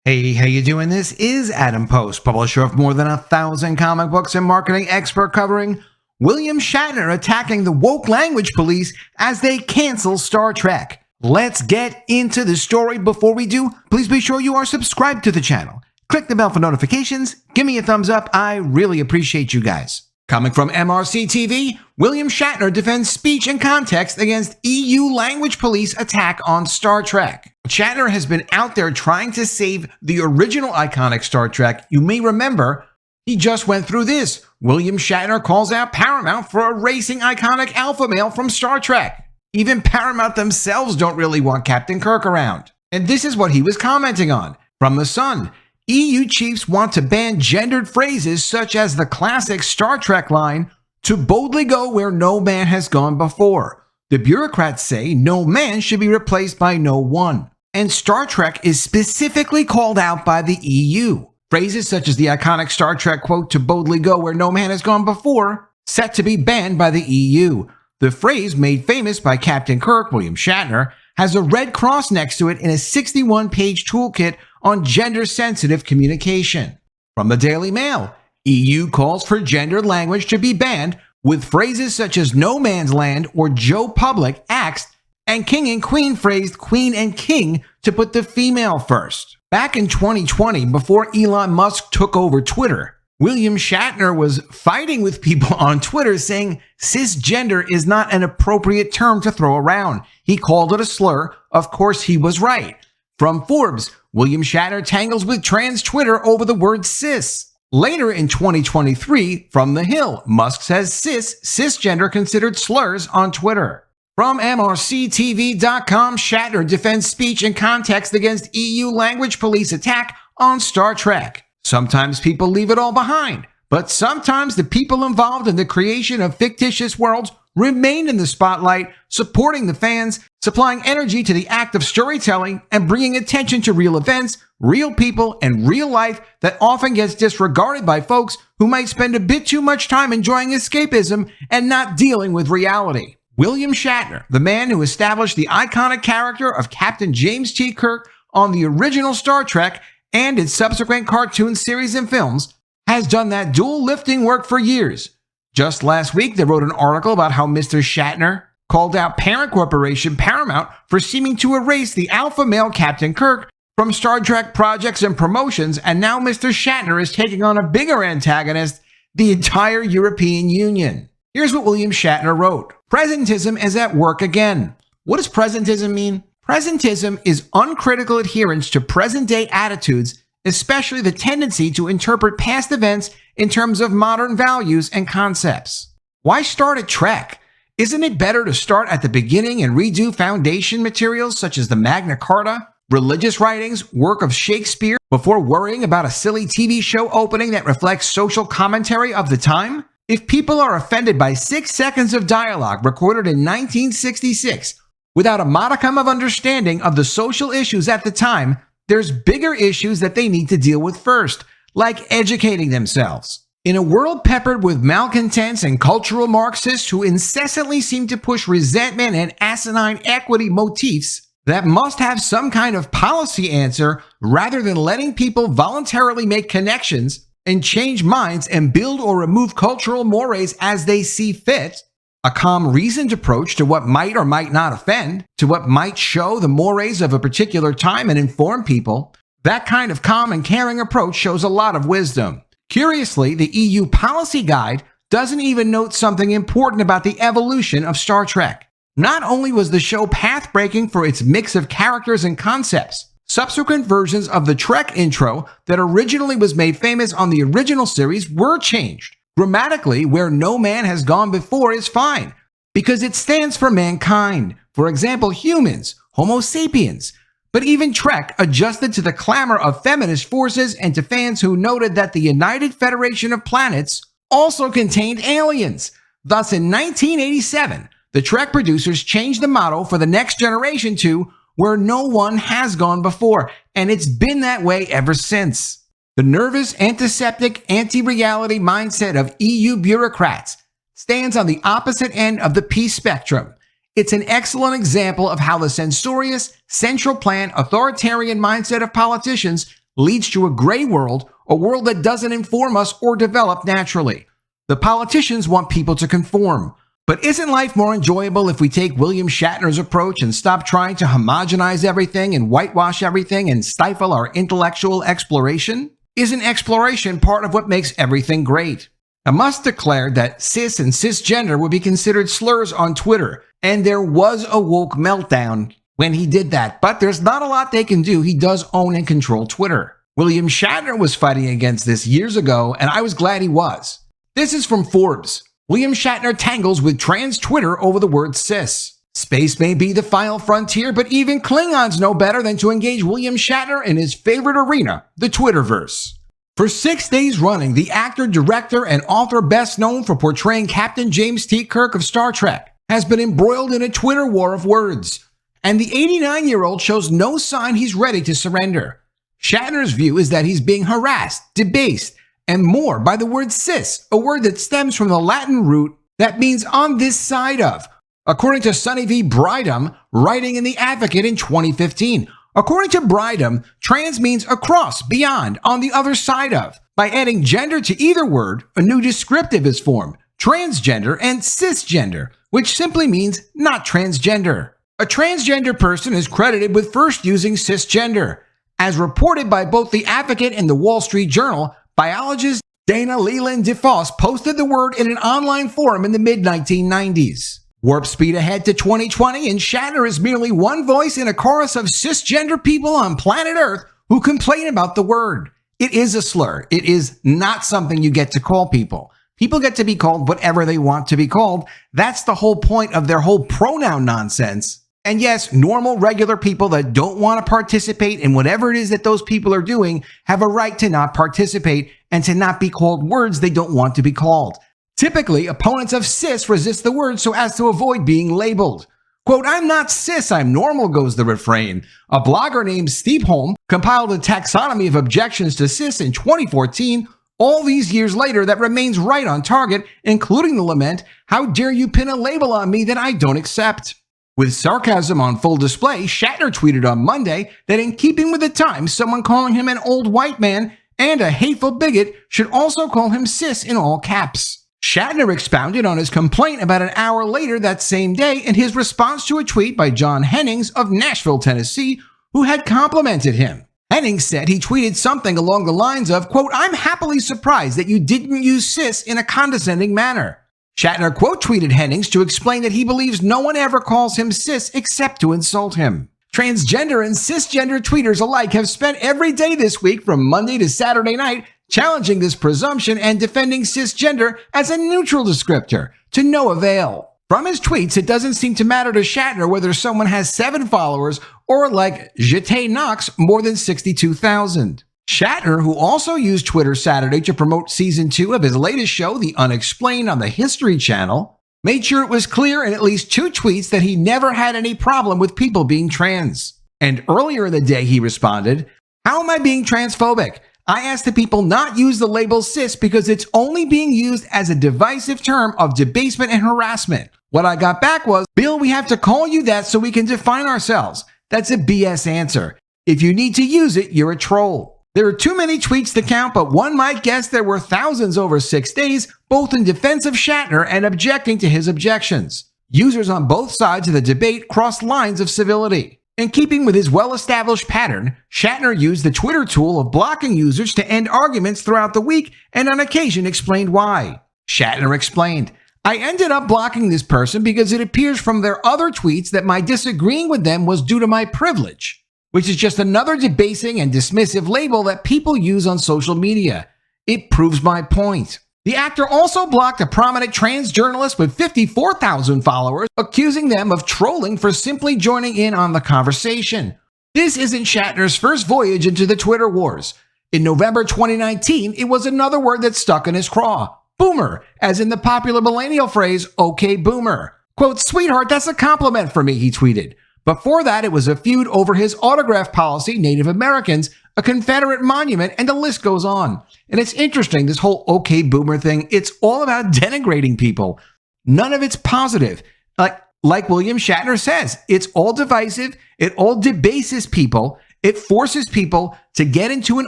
Hey, how you doing? This is Adam Post, publisher of more than 1,000 comic books and marketing expert, covering William Shatner attacking the woke language police as they cancel Star Trek. Let's get into the story. Before we do, please be sure you are subscribed to the channel. Click the bell for notifications. Give me a thumbs up. I really appreciate you guys. Coming from MRC TV, William Shatner defends speech and context against EU language police attack on Star Trek. Shatner has been out there trying to save the original iconic Star Trek. You may remember, he just went through this. William Shatner calls out Paramount for erasing iconic alpha male from Star Trek. Even Paramount themselves don't really want Captain Kirk around. And this is what he was commenting on. From The Sun, EU chiefs want to ban gendered phrases such as the classic Star Trek line, "To boldly go where no man has gone before." The bureaucrats say no man should be replaced by no one. And Star Trek is specifically called out by the EU. Phrases such as the iconic Star Trek quote, "To boldly go where no man has gone before," set to be banned by the EU. The phrase, made famous by Captain Kirk, William Shatner, has a red cross next to it in a 61-page toolkit on gender-sensitive communication. From the Daily Mail, EU calls for gendered language to be banned, with phrases such as "no man's land" or "Joe Public" axed, and king and queen phrased "queen and king" to put the female first. Back in 2020, before Elon Musk took over Twitter, William Shatner was fighting with people on Twitter saying cisgender is not an appropriate term to throw around. He called it a slur. Of course, he was right. From Forbes, William Shatner tangles with trans Twitter over the word cis. Later in 2023, from The Hill, Musk says cisgender considered slurs on Twitter. From MRCTV.com, Shatner defends speech and context against EU language police attack on Star Trek. Sometimes people leave it all behind, but sometimes the people involved in the creation of fictitious worlds remain in the spotlight, supporting the fans, supplying energy to the act of storytelling, and bringing attention to real events, real people, and real life that often gets disregarded by folks who might spend a bit too much time enjoying escapism and not dealing with reality. William Shatner, the man who established the iconic character of Captain James T. Kirk on the original Star Trek and its subsequent cartoon series and films, has done that dual lifting work for years. Just last week, they wrote an article about how Mr. Shatner called out parent corporation Paramount for seeming to erase the alpha male Captain Kirk from Star Trek projects and promotions, and now Mr. Shatner is taking on a bigger antagonist, the entire European Union. Here's what William Shatner wrote. Presentism is at work again. What does presentism mean? Presentism is uncritical adherence to present-day attitudes, especially the tendency to interpret past events in terms of modern values and concepts. Why start at Trek? Isn't it better to start at the beginning and redo foundation materials such as the Magna Carta, religious writings, work of Shakespeare, before worrying about a silly TV show opening that reflects social commentary of the time? If people are offended by 6 seconds of dialogue recorded in 1966 without a modicum of understanding of the social issues at the time, there's bigger issues that they need to deal with first, like educating themselves. In a world peppered with malcontents and cultural Marxists who incessantly seem to push resentment and asinine equity motifs that must have some kind of policy answer rather than letting people voluntarily make connections and change minds and build or remove cultural mores as they see fit, a calm, reasoned approach to what might or might not offend, to what might show the mores of a particular time and inform people, that kind of calm and caring approach shows a lot of wisdom. Curiously, the EU policy guide doesn't even note something important about the evolution of Star Trek. Not only was the show path-breaking for its mix of characters and concepts, subsequent versions of the Trek intro that originally was made famous on the original series were changed. Grammatically, where no man has gone before is fine, because it stands for mankind. For example, humans, Homo sapiens. But even Trek adjusted to the clamor of feminist forces and to fans who noted that the United Federation of Planets also contained aliens. Thus, in 1987, the Trek producers changed the motto for the next generation to "where no one has gone before," and it's been that way ever since. The nervous, antiseptic, anti-reality mindset of EU bureaucrats stands on the opposite end of the peace spectrum. It's an excellent example of how the censorious, central plan, authoritarian mindset of politicians leads to a gray world, a world that doesn't inform us or develop naturally. The politicians want people to conform. But isn't life more enjoyable if we take William Shatner's approach and stop trying to homogenize everything and whitewash everything and stifle our intellectual exploration? Isn't exploration part of what makes everything great? I must declare that cis and cisgender would be considered slurs on Twitter, and there was a woke meltdown when he did that, but there's not a lot they can do. He does own and control Twitter. William Shatner was fighting against this years ago, and I was glad he was. This is from Forbes. William Shatner tangles with trans Twitter over the word cis. Space may be the final frontier, but even Klingons know better than to engage William Shatner in his favorite arena, the Twitterverse. For 6 days running, the actor, director, and author best known for portraying Captain James T. Kirk of Star Trek has been embroiled in a Twitter war of words. And the 89-year-old shows no sign he's ready to surrender. Shatner's view is that he's being harassed, debased, and more by the word cis, a word that stems from the Latin root that means on this side of, according to Sonny V. Brydom, writing in The Advocate in 2015. According to Brydom, trans means across, beyond, on the other side of. By adding gender to either word, a new descriptive is formed, transgender and cisgender, which simply means not transgender. A transgender person is credited with first using cisgender. As reported by both The Advocate and the Wall Street Journal, biologist Dana Leland DeFoss posted the word in an online forum in the mid-1990s. Warp speed ahead to 2020, and Shatner is merely one voice in a chorus of cisgender people on planet Earth who complain about the word. It is a slur. It is not something you get to call people. People get to be called whatever they want to be called. That's the whole point of their whole pronoun nonsense. And yes, normal, regular people that don't want to participate in whatever it is that those people are doing have a right to not participate and to not be called words they don't want to be called. Typically, opponents of cis resist the word so as to avoid being labeled. Quote, "I'm not cis, I'm normal," goes the refrain. A blogger named Steve Holm compiled a taxonomy of objections to cis in 2014. All these years later, that remains right on target, including the lament, "How dare you pin a label on me that I don't accept?" With sarcasm on full display, Shatner tweeted on Monday that in keeping with the times, someone calling him an old white man and a hateful bigot should also call him cis in all caps. Shatner expounded on his complaint about an hour later that same day in his response to a tweet by John Hennings of Nashville, Tennessee, who had complimented him. Hennings said he tweeted something along the lines of, quote, "I'm happily surprised that you didn't use cis in a condescending manner." Shatner quote tweeted Hennings to explain that he believes no one ever calls him cis except to insult him. Transgender and cisgender tweeters alike have spent every day this week from Monday to Saturday night challenging this presumption and defending cisgender as a neutral descriptor, to no avail. From his tweets, it doesn't seem to matter to Shatner whether someone has 7 followers or, like Jete Knox, more than 62,000. Shatner, who also used Twitter Saturday to promote Season 2 of his latest show, The Unexplained, on the History Channel, made sure it was clear in at least 2 tweets that he never had any problem with people being trans. And earlier in the day he responded, "How am I being transphobic? I asked the people not use the label cis because it's only being used as a divisive term of debasement and harassment. What I got back was, Bill, we have to call you that so we can define ourselves. That's a BS answer. If you need to use it, you're a troll." There are too many tweets to count, but one might guess there were thousands over 6 days, both in defense of Shatner and objecting to his objections. Users on both sides of the debate crossed lines of civility. In keeping with his well-established pattern, Shatner used the Twitter tool of blocking users to end arguments throughout the week and on occasion explained why. Shatner explained, "I ended up blocking this person because it appears from their other tweets that my disagreeing with them was due to my privilege," which is just another debasing and dismissive label that people use on social media. It proves my point. The actor also blocked a prominent trans journalist with 54,000 followers, accusing them of trolling for simply joining in on the conversation. This isn't Shatner's first voyage into the Twitter wars. In November 2019, it was another word that stuck in his craw. Boomer, as in the popular millennial phrase, "Okay, boomer." Quote, "Sweetheart, that's a compliment for me," he tweeted. Before that, it was a feud over his autograph policy, Native Americans, a Confederate monument, and the list goes on. And it's interesting, this whole "okay boomer" thing, it's all about denigrating people. None of it's positive. Like William Shatner says, it's all divisive, it all debases people, It forces people to get into an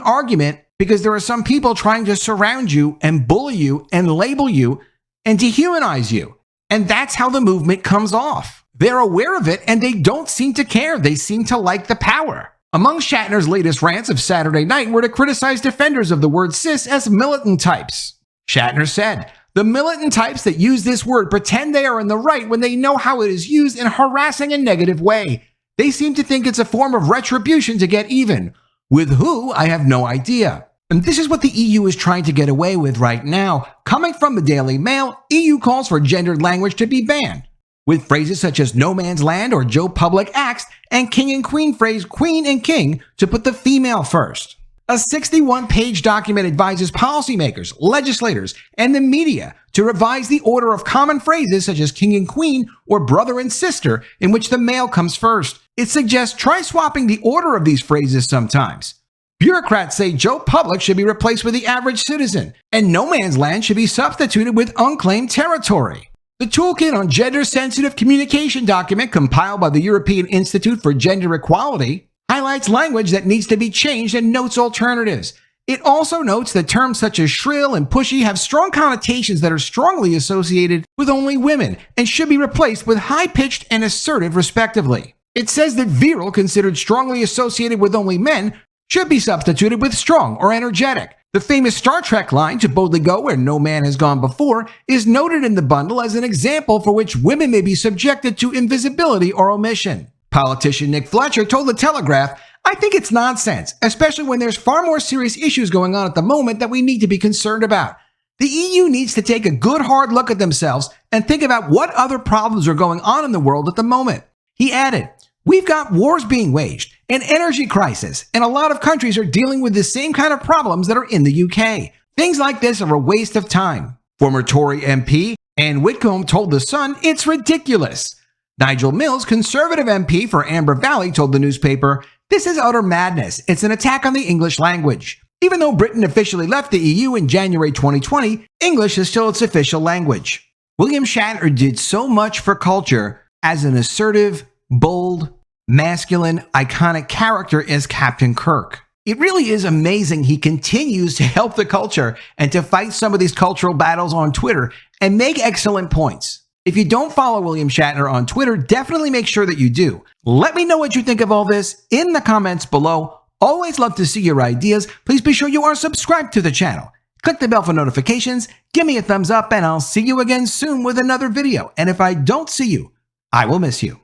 argument because there are some people trying to surround you and bully you and label you and dehumanize you. And that's how the movement comes off. They're aware of it and they don't seem to care. They seem to like the power. Among Shatner's latest rants of Saturday night were to criticize defenders of the word cis as militant types. Shatner said, "The militant types that use this word pretend they are in the right when they know how it is used in a harassing and negative way. They seem to think it's a form of retribution to get even. With who, I have no idea." And this is what the EU is trying to get away with right now. Coming from the Daily Mail, EU calls for gendered language to be banned, with phrases such as no man's land or Joe Public acts and king and queen phrase queen and king to put the female first. A 61-page document advises policymakers, legislators, and the media to revise the order of common phrases such as king and queen or brother and sister in which the male comes first. It suggests try swapping the order of these phrases sometimes. Bureaucrats say Joe Public should be replaced with the average citizen, and no man's land should be substituted with unclaimed territory. The Toolkit on Gender-Sensitive Communication document compiled by the European Institute for Gender Equality highlights language that needs to be changed and notes alternatives. It also notes that terms such as shrill and pushy have strong connotations that are strongly associated with only women and should be replaced with high-pitched and assertive respectively. It says that virile, considered strongly associated with only men, should be substituted with strong or energetic. The famous Star Trek line, to boldly go where no man has gone before, is noted in the bundle as an example for which women may be subjected to invisibility or omission. Politician Nick Fletcher told The Telegraph, "I think it's nonsense, especially when there's far more serious issues going on at the moment that we need to be concerned about. The EU needs to take a good hard look at themselves and think about what other problems are going on in the world at the moment." He added, "We've got wars being waged, an energy crisis, and a lot of countries are dealing with the same kind of problems that are in the UK. Things like this are a waste of time." Former Tory MP Anne Whitcomb told The Sun, "It's ridiculous." Nigel Mills, Conservative MP for Amber Valley, told the newspaper, "This is utter madness. It's an attack on the English language." Even though Britain officially left the EU in January 2020, English is still its official language. William Shatner did so much for culture as an assertive, bold, masculine, iconic character as Captain Kirk. It really is amazing he continues to help the culture and to fight some of these cultural battles on Twitter and make excellent points. If you don't follow William Shatner on Twitter, definitely make sure that you do. Let me know what you think of all this in the comments below. Always love to see your ideas. Please be sure you are subscribed to the channel. Click the bell for notifications, give me a thumbs up, and I'll see you again soon with another video. And if I don't see you, I will miss you.